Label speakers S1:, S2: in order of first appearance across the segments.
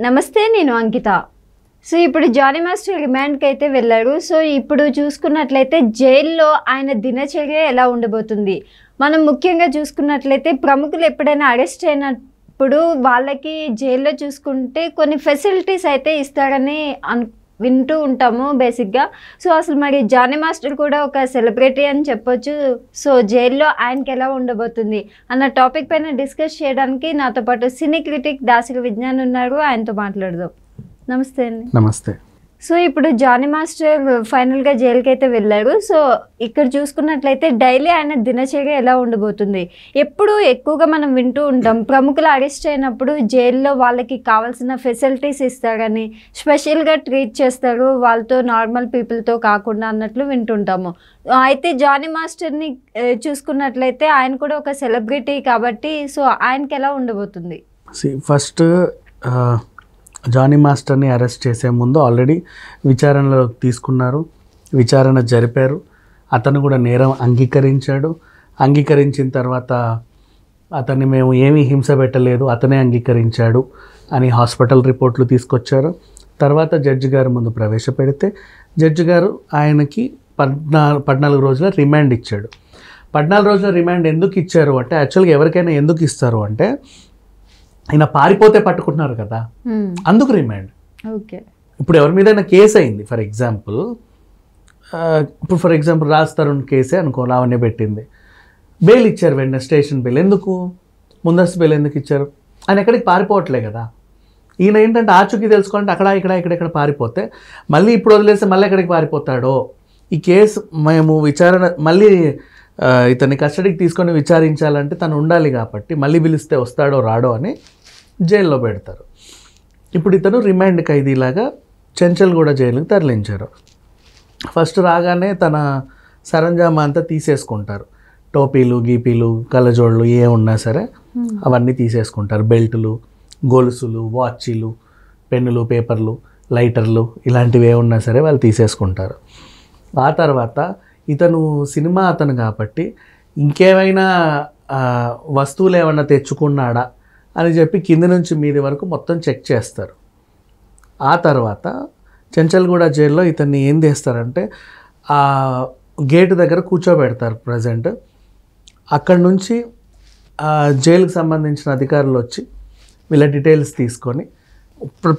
S1: నమస్తే, నేను అంకిత. సో ఇప్పుడు జానీ మాస్టర్ రిమాండ్కి అయితే వెళ్ళారు. సో ఇప్పుడు చూసుకున్నట్లయితే జైల్లో ఆయన దినచర్య ఎలా ఉండబోతుంది? మనం ముఖ్యంగా చూసుకున్నట్లయితే ప్రముఖులు ఎప్పుడైనా అరెస్ట్ అయినప్పుడు వాళ్ళకి జైల్లో చూసుకుంటే కొన్ని ఫెసిలిటీస్ అయితే ఇస్తారని వింటూ ఉంటాము బేసిక్గా. సో అసలు మరి జానీ మాస్టర్ కూడా ఒక సెలబ్రిటీ అని చెప్పొచ్చు. సో జైల్లో ఆయనకి ఎలా ఉండబోతుంది అన్న టాపిక్ పైన డిస్కస్ చేయడానికి నాతో పాటు సినీ క్రిటిక్ దాసరి విజ్ఞాన్ ఉన్నారు. ఆయనతో మాట్లాడదాం. నమస్తే అండి.
S2: నమస్తే.
S1: సో ఇప్పుడు జానీ మాస్టర్ ఫైనల్గా జైలుకి అయితే వెళ్ళారు. సో ఇక్కడ చూసుకున్నట్లయితే డైలీ ఆయన దినచర్య ఎలా ఉండబోతుంది? ఎప్పుడు ఎక్కువగా మనం వింటూ ఉంటాం ప్రముఖులు అరెస్ట్ అయినప్పుడు జైల్లో వాళ్ళకి కావాల్సిన ఫెసిలిటీస్ ఇస్తారని, స్పెషల్గా ట్రీట్ చేస్తారు వాళ్ళతో, నార్మల్ పీపుల్తో కాకుండా అన్నట్లు వింటుంటాము. అయితే జానీ మాస్టర్ని చూసుకున్నట్లయితే ఆయన కూడా ఒక సెలబ్రిటీ కాబట్టి సో ఆయనకి ఎలా ఉండబోతుంది?
S2: ఫస్ట్ జానీ మాస్టర్ని అరెస్ట్ చేసే ముందు ఆల్రెడీ విచారణలోకి తీసుకున్నారు, విచారణ జరిపారు. అతను కూడా నేరం అంగీకరించాడు. అంగీకరించిన తర్వాత అతన్ని మేము ఏమీ హింస పెట్టలేదు, అతనే అంగీకరించాడు అని హాస్పిటల్ రిపోర్ట్లు తీసుకొచ్చారు. తర్వాత జడ్జి గారు ముందు ప్రవేశపెడితే జడ్జి గారు ఆయనకి 14 రోజుల రిమాండ్ ఇచ్చాడు. 14 రోజుల రిమాండ్ ఎందుకు ఇచ్చారు అంటే, యాక్చువల్గా ఎవరికైనా ఎందుకు ఇస్తారు అంటే, ఆయన పారిపోతే పట్టుకుంటున్నారు కదా, అందుకు రిమాండ్.
S1: ఓకే.
S2: ఇప్పుడు ఎవరి మీదైనా కేసు అయింది, ఫర్ ఎగ్జాంపుల్ రాజ్ తరుణ్ కేసే అనుకో, లావణ్య పెట్టింది, బెయిల్ ఇచ్చారు వెంటనే, స్టేషన్ బెయిల్. ఎందుకు ముందస్తు బెయిల్ ఎందుకు ఇచ్చారు? ఆయన ఎక్కడికి పారిపోవట్లే కదా. ఈయన ఏంటంటే ఆచూకీ తెలుసుకోవాలంటే అక్కడ ఇక్కడ పారిపోతే, మళ్ళీ ఇప్పుడు వదిలేస్తే మళ్ళీ ఎక్కడికి పారిపోతాడో. ఈ కేసు మేము విచారణ మళ్ళీ ఇతన్ని కస్టడీకి తీసుకొని విచారించాలంటే తను ఉండాలి కాబట్టి మళ్ళీ పిలిస్తే వస్తాడో రాడో అని జైల్లో పెడతారు. ఇప్పుడు ఇతను రిమాండ్ ఖైదీలాగా చెంచల్గూడ జైలుకి తరలించారు. ఫస్ట్ రాగానే తన సరంజామా అంతా తీసేసుకుంటారు. టోపీలు, గీపీలు, కళ్ళజోళ్ళు ఏ ఉన్నా సరే అవన్నీ తీసేసుకుంటారు. బెల్టులు, గొలుసులు, వాచీలు, పెన్నులు, పేపర్లు, లైటర్లు ఇలాంటివి ఏ ఉన్నా సరే వాళ్ళు తీసేసుకుంటారు. ఆ తర్వాత ఇతను సినిమా అతను కాబట్టి ఇంకేమైనా వస్తువులు ఏమైనా తెచ్చుకున్నాడా అని చెప్పి కింది నుంచి మీది వరకు మొత్తం చెక్ చేస్తారు. ఆ తర్వాత చెంచల్గూడ జైల్లో ఇతన్ని ఏం చేస్తారంటే ఆ గేటు దగ్గర కూర్చోబెడతారు ప్రజెంట్. అక్కడి నుంచి జైలుకి సంబంధించిన అధికారులు వచ్చి వీళ్ళ డీటెయిల్స్ తీసుకొని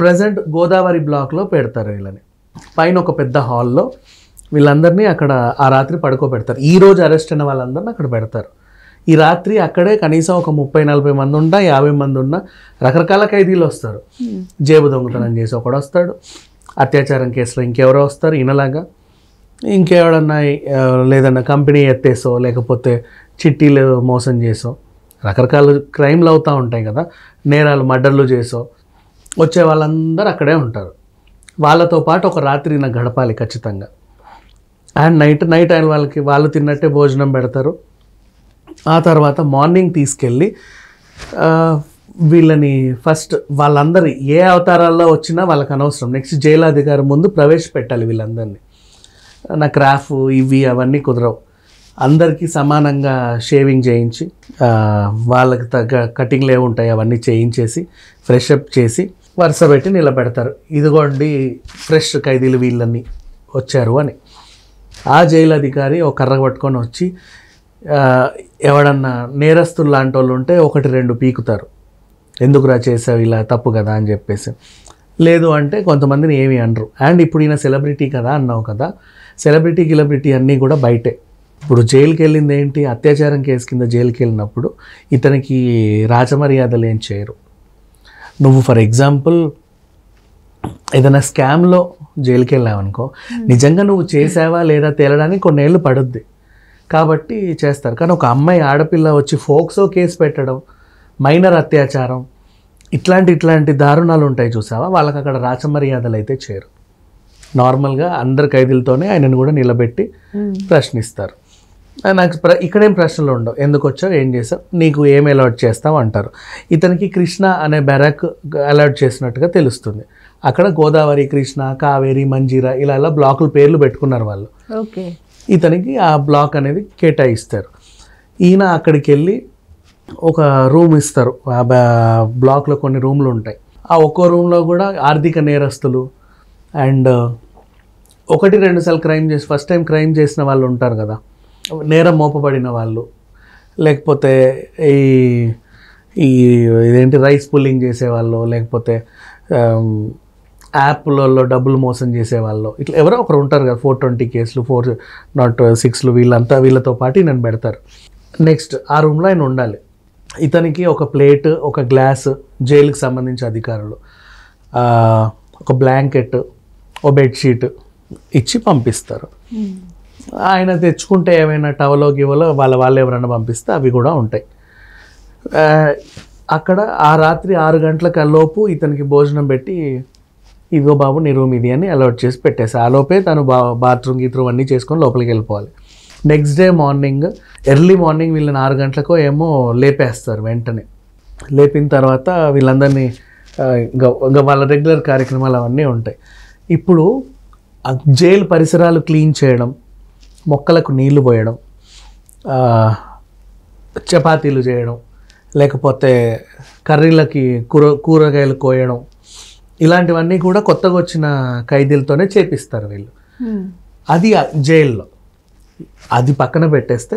S2: ప్రజెంట్ గోదావరి బ్లాక్లో పెడతారు వీళ్ళని. పైన ఒక పెద్ద హాల్లో వీళ్ళందరినీ అక్కడ ఆ రాత్రి పడుకోబెడతారు. ఈరోజు అరెస్ట్ అయిన వాళ్ళందరినీ అక్కడ పెడతారు. ఈ రాత్రి అక్కడే కనీసం ఒక 30-40 మంది ఉన్నా, 50 మంది ఉన్నా రకరకాల ఖైదీలు వస్తారు. జేబు దొంగతనం చేసి ఒకడు వస్తాడు, అత్యాచారం కేసులో ఇంకెవరో వస్తారు ఈయనలాగా, ఇంకెవడన్నా లేదన్నా కంపెనీ ఎత్తేసో లేకపోతే చిట్టీలు మోసం చేసో, రకరకాల క్రైమ్లు అవుతూ ఉంటాయి కదా, నేరాలు మర్డర్లు చేసో వచ్చే వాళ్ళందరూ అక్కడే ఉంటారు. వాళ్ళతో పాటు ఒక రాత్రి నాకు గడపాలి ఖచ్చితంగా. అండ్ నైట్ ఆయన వాళ్ళు తిన్నట్టే భోజనం పెడతారు. ఆ తర్వాత మార్నింగ్ తీసుకెళ్ళి వీళ్ళని ఫస్ట్ వాళ్ళందరి ఏ అవతారాల్లో వచ్చినా వాళ్ళకి అనవసరం, నెక్స్ట్ జైలు అధికారి ముందు ప్రవేశపెట్టాలి వీళ్ళందరినీ. నా క్రాఫ్ ఇవి అవన్నీ కుదరవు. అందరికీ సమానంగా షేవింగ్ చేయించి వాళ్ళకి తగ్గ కటింగ్లు ఏ ఉంటాయి అవన్నీ చేయించేసి ఫ్రెష్ అప్ చేసి వరుస పెట్టి నిలబెడతారు. ఇదిగోండి ఫ్రెష్ ఖైదీలు వీళ్ళని వచ్చారు అని. ఆ జైలు అధికారి ఒక కర్ర పట్టుకొని వచ్చి ఎవడన్నా నేరస్తులు లాంటి వాళ్ళు ఉంటే 1-2 పీకుతారు, ఎందుకురా చేసావు ఇలా, తప్పు కదా అని చెప్పేసి. లేదు అంటే కొంతమందిని ఏమీ అనరు. అండ్ ఇప్పుడు ఈయన సెలబ్రిటీ కదా అన్నావు కదా, సెలబ్రిటీ అన్నీ కూడా బయటే. ఇప్పుడు జైలుకి వెళ్ళింది ఏంటి, అత్యాచారం కేసు కింద జైలుకి వెళ్ళినప్పుడు ఇతనికి రాజమర్యాదలు ఏం చేయరు. నువ్వు ఫర్ ఎగ్జాంపుల్ ఏదైనా స్కామ్లో జైలుకి వెళ్ళావనుకో, నిజంగా నువ్వు చేసావా లేదా తేలడానికి కొన్నేళ్ళు పడుద్ది కాబట్టి చేస్తారు. కానీ ఒక అమ్మాయి ఆడపిల్ల వచ్చి ఫోక్సో కేసు పెట్టడం, మైనర్ అత్యాచారం, ఇట్లాంటి దారుణాలు ఉంటాయి చూసావా, వాళ్ళకి అక్కడ రాచమర్యాదలు అయితే చేయరు. నార్మల్గా అందరి ఖైదీలతోనే ఆయనను కూడా నిలబెట్టి ప్రశ్నిస్తారు. నాకు ఇక్కడేం ప్రశ్నలు ఉండవు, ఎందుకు వచ్చావు, ఏం చేసావు, నీకు ఏం అలాట్ చేస్తావు అంటారు. ఇతనికి కృష్ణ అనే బ్యారక్ అలాట్ చేసినట్టుగా తెలుస్తుంది. అక్కడ గోదావరి, కృష్ణ, కావేరి, మంజీరా ఇలా బ్లాకుల పేర్లు పెట్టుకున్నారు వాళ్ళు.
S1: ఓకే.
S2: ఇతనికి ఆ బ్లాక్ అనేది కేటాయిస్తారు. ఈయన అక్కడికి వెళ్ళి ఒక రూమ్ ఇస్తారు. ఆ బ్లాక్లో కొన్ని రూమ్లు ఉంటాయి. ఆ ఒక్కో రూమ్లో కూడా ఆర్థిక నేరస్తులు అండ్ 1-2 సార్లు క్రైమ్ చేసి ఫస్ట్ టైం క్రైమ్ చేసిన వాళ్ళు ఉంటారు కదా, నేరం మోపబడిన వాళ్ళు, లేకపోతే ఈ ఈ ఇదేంటి రైస్ పుల్లింగ్ చేసేవాళ్ళు, లేకపోతే యాప్లలో డబ్బులు మోసం చేసేవాళ్ళు, ఇట్లా ఎవరో ఒకరు ఉంటారు కదా, 420 కేసులు 406 వీళ్ళతో పాటు నన్ను పెడతారు. నెక్స్ట్ ఆ రూమ్లో ఆయన ఉండాలి. ఇతనికి ఒక ప్లేట్, ఒక గ్లాస్, జైలుకి సంబంధించి అధికారులు ఒక బ్లాంకెట్, ఒక బెడ్షీట్ ఇచ్చి పంపిస్తారు. ఆయన తెచ్చుకుంటే ఏమైనా టవలో గివలో వాళ్ళు ఎవరైనా పంపిస్తే అవి కూడా ఉంటాయి. అక్కడ ఆ రాత్రి 6 గంటలకు లోపు ఇతనికి భోజనం పెట్టి ఇదిగో బాబు నీ రూమ్ ఇది అని అలౌట్ చేసి పెట్టేసి ఆ లోపే తను బాత్రూమ్ గీత్రూమ్ అన్నీ చేసుకొని లోపలికి వెళ్ళిపోవాలి. Next day morning early morning వీళ్ళని 6 గంటలకో ఏమో లేపేస్తారు. వెంటనే లేపిన తర్వాత వీళ్ళందరినీ ఇంకా వాళ్ళ రెగ్యులర్ కార్యక్రమాలు అవన్నీ ఉంటాయి. ఇప్పుడు జైలు పరిసరాలు క్లీన్ చేయడం, మొక్కలకు నీళ్లు పోయడం, చపాతీలు చేయడం, లేకపోతే కర్రీలకి కూరగాయలు కోయడం, ఇలాంటివన్నీ కూడా కొత్తగా వచ్చిన ఖైదీలతోనే చేపిస్తారు వీళ్ళు. అది జైల్లో. అది పక్కన పెట్టేస్తే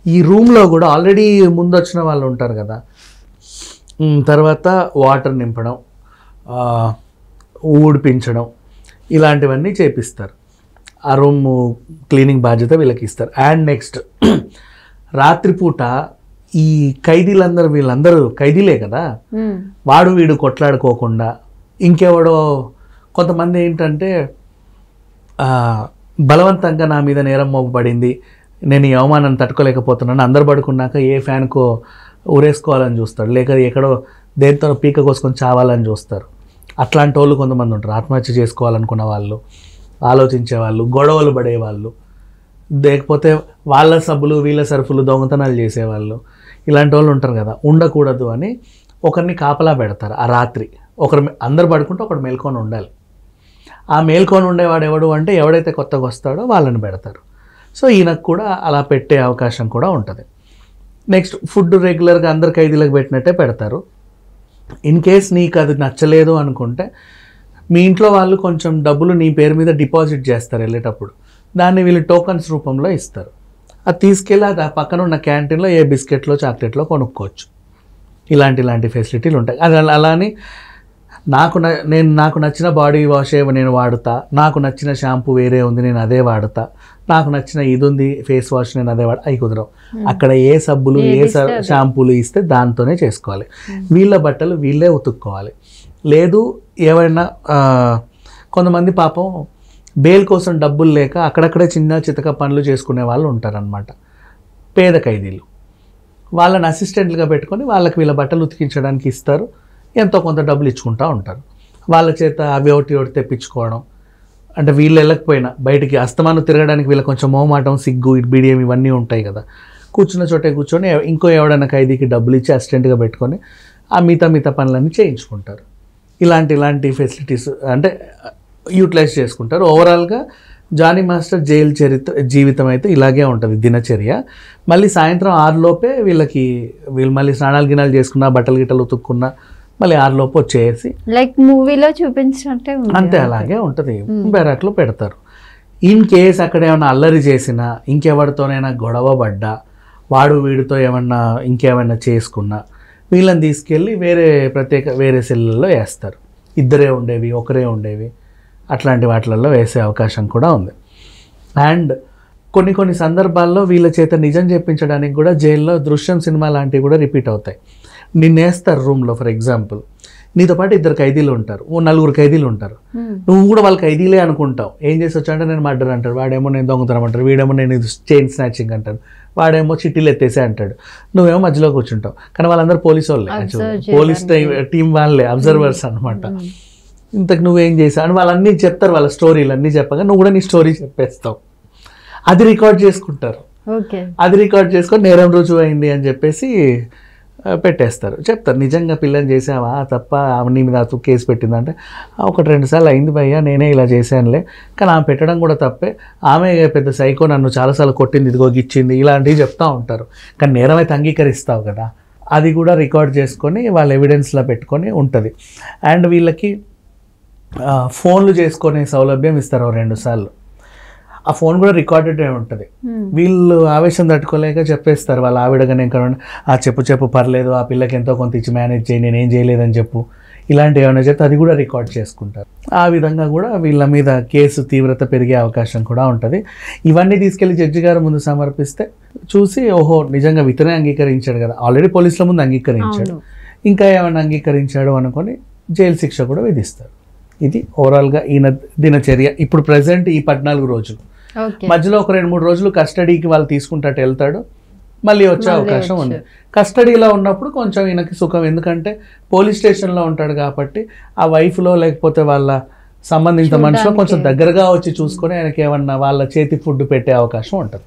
S2: ఈ రూమ్లో కూడా ఆల్రెడీ ముందు వచ్చిన వాళ్ళు ఉంటారు కదా, తర్వాత వాటర్ నింపడం, ఊడిపించడం, ఇలాంటివన్నీ చేపిస్తారు. ఆ రూమ్ క్లీనింగ్ బాధ్యత వీళ్ళకి ఇస్తారు. అండ్ నెక్స్ట్ రాత్రిపూట ఈ వీళ్ళందరూ ఖైదీలే కదా, వాడు వీడు కొట్లాడుకోకుండా ఇంకెవడో కొంతమంది ఏంటంటే బలవంతంగా నా మీద నేరం మోపబడింది, నేను ఈ అవమానాన్ని తట్టుకోలేకపోతున్నాను, అందరు పడుకున్నాక ఏ ఫ్యాన్కో ఊరేసుకోవాలని చూస్తాడు, లేక ఎక్కడో దేంతో పీక కోసుకొని చావాలని చూస్తారు. అట్లాంటి వాళ్ళు కొంతమంది ఉంటారు. ఆత్మహత్య చేసుకోవాలనుకున్న వాళ్ళు, ఆలోచించే వాళ్ళు, గొడవలు పడేవాళ్ళు, లేకపోతే వాళ్ళ సబ్బులు వీళ్ళ సరుకులు దొంగతనాలు చేసేవాళ్ళు, ఇలాంటి వాళ్ళు ఉంటారు కదా. ఉండకూడదు అని ఒకరిని కాపలా పెడతారు. ఆ రాత్రి అందరు పడుకుంటే ఒకడు మేల్కొని ఉండాలి. ఆ మేల్కొని ఉండేవాడు ఎవడు అంటే ఎవడైతే కొత్తగా వస్తాడో వాళ్ళని పెడతారు. సో ఈయనకు కూడా అలా పెట్టే అవకాశం కూడా ఉంటుంది. నెక్స్ట్ ఫుడ్ రెగ్యులర్గా అందరు ఖైదీలకు పెట్టినట్టే పెడతారు. ఇన్ కేస్ నీకు అది నచ్చలేదు అనుకుంటే మీ ఇంట్లో వాళ్ళు కొంచెం డబ్బులు నీ పేరు మీద డిపాజిట్ చేస్తారు వెళ్ళేటప్పుడు, దాన్ని వీళ్ళు టోకన్స్ రూపంలో ఇస్తారు. అది తీసుకెళ్ళి అది ఆ పక్కన ఉన్న క్యాంటీన్లో ఏ బిస్కెట్లో చాక్లెట్లో కొనుక్కోవచ్చు. ఇలాంటి ఫెసిలిటీలు ఉంటాయి. అది అలానే నాకు నచ్చిన బాడీ వాష్ నేను వాడుతా, నాకు నచ్చిన షాంపూ వేరే ఉంది నేను అదే వాడతా, నాకు నచ్చిన ఇది ఉంది ఫేస్ వాష్ నేను అదే అవి కుదరవు. అక్కడ ఏ సబ్బులు ఏ షాంపూలు ఇస్తే దాంతోనే చేసుకోవాలి. వీళ్ళ బట్టలు వీళ్ళే ఉతుక్కోవాలి. లేదు ఏమైనా కొంతమంది పాపం బెయిల్ కోసం డబ్బులు లేక అక్కడక్కడే చిన్న చితక పనులు చేసుకునే వాళ్ళు ఉంటారనమాట, పేద ఖైదీలు. వాళ్ళని అసిస్టెంట్లుగా పెట్టుకొని వాళ్ళకి వీళ్ళ బట్టలు ఉతికించడానికి ఇస్తారు. ఎంతో కొంత డబ్బులు ఇచ్చుకుంటూ ఉంటారు. వాళ్ళ చేత అవి ఒకటి తెప్పించుకోవడం, అంటే వీళ్ళు వెళ్ళకపోయినా బయటికి అస్తమానం తిరగడానికి వీళ్ళ కొంచెం మొహమాటం, సిగ్గు, బిడియం ఇవన్నీ ఉంటాయి కదా. కూర్చున్న చోటే కూర్చొని ఇంకో ఎవడైనా ఖైదీకి డబ్బులు ఇచ్చి అసిస్టెంట్గా పెట్టుకొని ఆ మిగతా పనులన్నీ చేయించుకుంటారు. ఇలాంటి ఫెసిలిటీస్ అంటే యూటిలైజ్ చేసుకుంటారు. ఓవరాల్గా జానీ మాస్టర్ జైలు జీవితం అయితే ఇలాగే ఉంటుంది దినచర్య. మళ్ళీ సాయంత్రం 6 లోపే వీళ్ళు మళ్ళీ స్నానాలు గినాలు చేసుకున్నా, బట్టలు గిట్టలు ఉతుక్కున్నా మళ్ళీ 6 లోపు వచ్చేసి
S1: లైక్ మూవీలో చూపించినట్టే
S2: అంతే అలాగే ఉంటుంది. బెరాక్లో పెడతారు. ఇన్ కేస్ అక్కడ ఏమైనా అల్లరి చేసినా, ఇంకెవరితోనైనా గొడవ పడ్డా, వాడు వీడితో ఇంకేమైనా చేసుకున్నా వీళ్ళని తీసుకెళ్ళి వేరే సెల్లుల్లో వేస్తారు. ఇద్దరే ఉండేవి, ఒకరే ఉండేవి, అట్లాంటి వాటిలలో వేసే అవకాశం కూడా ఉంది. అండ్ కొన్ని సందర్భాల్లో వీళ్ళ చేత నిజం చెప్పించడానికి కూడా జైల్లో దృశ్యం సినిమా లాంటివి కూడా రిపీట్ అవుతాయి. నిన్నేస్తారు రూమ్లో. ఫర్ ఎగ్జాంపుల్ నీతో పాటు 2 ఖైదీలు ఉంటారు, 4 ఖైదీలు ఉంటారు. నువ్వు కూడా వాళ్ళ ఖైదీలే అనుకుంటావు. ఏం చేసి వచ్చాడంటే నేను మర్డర్ అంటాడు, వాడేమో నేను దొంగతనం అంటాడు, వీడేమో నేను చైన్ స్నాచింగ్ అంటాడు, వాడేమో చిట్టీలు ఎత్తేసే అంటాడు, నువ్వేమో మధ్యలో కూర్చుంటావు. కానీ వాళ్ళందరూ పోలీసు వాళ్ళే, పోలీస్ టీం వాళ్ళే, అబ్జర్వర్స్ అనమాట. ఇంతకు నువ్వేం చేసావు అని వాళ్ళన్నీ చెప్తారు, వాళ్ళ స్టోరీలు అన్నీ చెప్పగా నువ్వు కూడా నీ స్టోరీ చెప్పేస్తావు. అది రికార్డ్ చేసుకుంటారు. అది రికార్డ్ చేసుకొని నేరం రుజువు అయింది అని చెప్పేసి పెట్టేస్తారు. చెప్తారు నిజంగా పిల్లని చేసావా తప్ప నీ మీద కేసు పెట్టిందంటే 1-2 సార్లు అయింది భయ్యా, నేనే ఇలా చేశానులే, కానీ ఆమె పెట్టడం కూడా తప్పే, ఆమె పెద్ద సైకో, నన్ను చాలాసార్లు కొట్టింది, ఇదిగో గిచ్చింది, ఇలాంటివి చెప్తూ ఉంటారు. కానీ నేరం అయితే అంగీకరిస్తావు కదా, అది కూడా రికార్డ్ చేసుకొని వాళ్ళ ఎవిడెన్స్లో పెట్టుకొని ఉంటుంది. అండ్ వీళ్ళకి ఫోన్లు చేసుకునే సౌలభ్యం ఇస్తారు 2 సార్లు. ఆ ఫోన్ కూడా రికార్డెడ్ ఉంటుంది. వీళ్ళు ఆవేశం తట్టుకోలేక చెప్పేస్తారు వాళ్ళ ఆవిడగా, నేను చెప్పు పర్లేదు, ఆ పిల్లకి ఎంతో కొంత ఇచ్చి మేనేజ్ చేయి, నేనేం చేయలేదని చెప్పు, ఇలాంటివి ఏమైనా చెప్తే అది కూడా రికార్డ్ చేసుకుంటారు. ఆ విధంగా కూడా వీళ్ళ మీద కేసు తీవ్రత పెరిగే అవకాశం కూడా ఉంటుంది. ఇవన్నీ తీసుకెళ్లి జడ్జి గారు ముందు సమర్పిస్తే చూసి, ఓహో నిజంగా ఇతనే అంగీకరించాడు కదా, ఆల్రెడీ పోలీసుల ముందు అంగీకరించాడు, ఇంకా ఏమైనా అంగీకరించాడు అనుకొని జైలు శిక్ష కూడా విధిస్తారు. ఇది ఓవరాల్గా ఈయన దినచర్య. ఇప్పుడు ప్రజెంట్ ఈ 14 రోజులు, మధ్యలో ఒక 2-3 రోజులు కస్టడీకి వాళ్ళు తీసుకుంటాడు, వెళ్తాడు, మళ్ళీ వచ్చే అవకాశం ఉంది. కస్టడీలో ఉన్నప్పుడు కొంచెం ఈయనకి సుఖం, ఎందుకంటే పోలీస్ స్టేషన్లో ఉంటాడు కాబట్టి ఆ వైఫ్లో లేకపోతే వాళ్ళ సంబంధిత మనిషిలో కొంచెం దగ్గరగా వచ్చి చూసుకొని ఆయనకి ఏమన్నా వాళ్ళ చేతి ఫుడ్ పెట్టే అవకాశం ఉంటుంది.